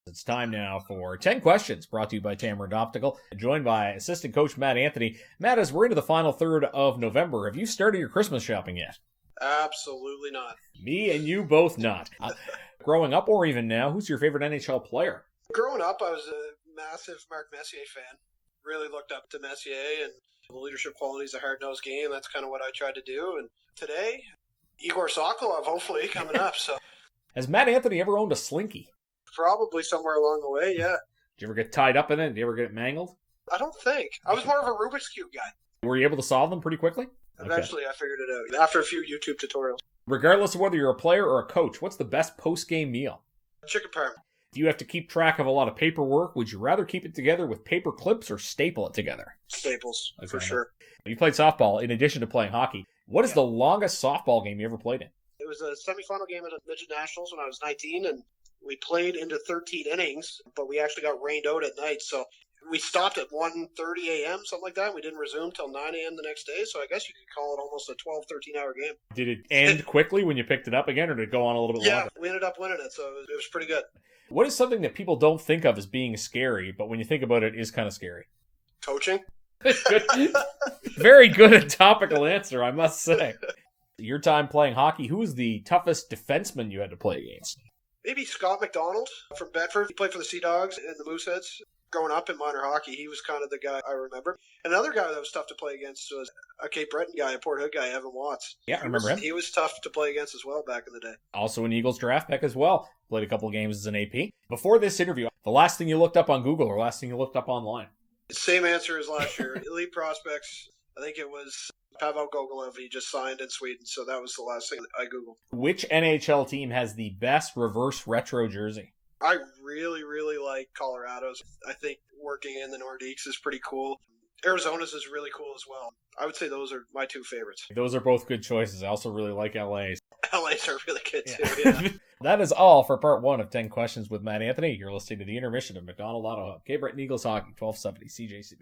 It's time now for 10 questions brought to you by Tamarind Optical, joined by assistant coach Matt Anthony. Matt, as we're into the final third of November, have you started your Christmas shopping yet? Absolutely not. Me and you both not. Growing up or even now, who's your favorite NHL player? Growing up, I was a massive Mark Messier fan. Really looked up to Messier and the leadership qualities, a hard-nosed game. That's kind of what I tried to do. And today, Igor Sokolov, hopefully, coming up. So Has Matt Anthony ever owned a Slinky? probably somewhere along the way, yeah. Did you ever get tied up in it? Did you ever get it mangled? I don't think. I was more of a Rubik's Cube guy. Were you able to solve them pretty quickly? Eventually, I figured it out after a few YouTube tutorials. Regardless of whether you're a player or a coach, what's the best post-game meal? Chicken parm. Do you have to keep track of a lot of paperwork? Would you rather keep it together with paper clips or staple it together? Staples, for sure. You played softball in addition to playing hockey. What is the longest softball game you ever played in? It was a semifinal game at the Midget Nationals when I was 19, and we played into 13 innings, but we actually got rained out at night, so we stopped at 1:30 a.m., something like that. We didn't resume till 9 a.m. the next day, so I guess you could call it almost a 12, 13-hour game. Did it end quickly when you picked it up again, or did it go on a little bit longer? Yeah, we ended up winning it, so it was pretty good. What is something that people don't think of as being scary, but when you think about it, is kind of scary? Coaching. Good. Very good and topical answer, I must say. Your time playing hockey, who was the toughest defenseman you had to play against? Maybe Scott McDonald from Bedford. He played for the Sea Dogs and the Mooseheads. Growing up in minor hockey, he was kind of the guy I remember. Another guy that was tough to play against was a Cape Breton guy, a Port Hood guy, Evan Watts. Yeah, I remember him. He was tough to play against as well back in the day. Also an Eagles draft pick as well. Played a couple of games as an AP. Before this interview, the last thing you looked up on Google or last thing you looked up online? Same answer as last year. Elite prospects. I think it was Pavel Gogolev. He just signed in Sweden, so that was the last thing I Googled. Which NHL team has the best reverse retro jersey? I really, really like Colorado's. I think working in the Nordiques is pretty cool. Arizona's is really cool as well. I would say those are my two favorites. Those are both good choices. I also really like LA's. LA's are really good too, yeah. That is all for part one of 10 Questions with Matt Anthony. You're listening to the intermission of McDonald Auto Hub. Cape Breton Eagles Hockey, 1270 CJCB.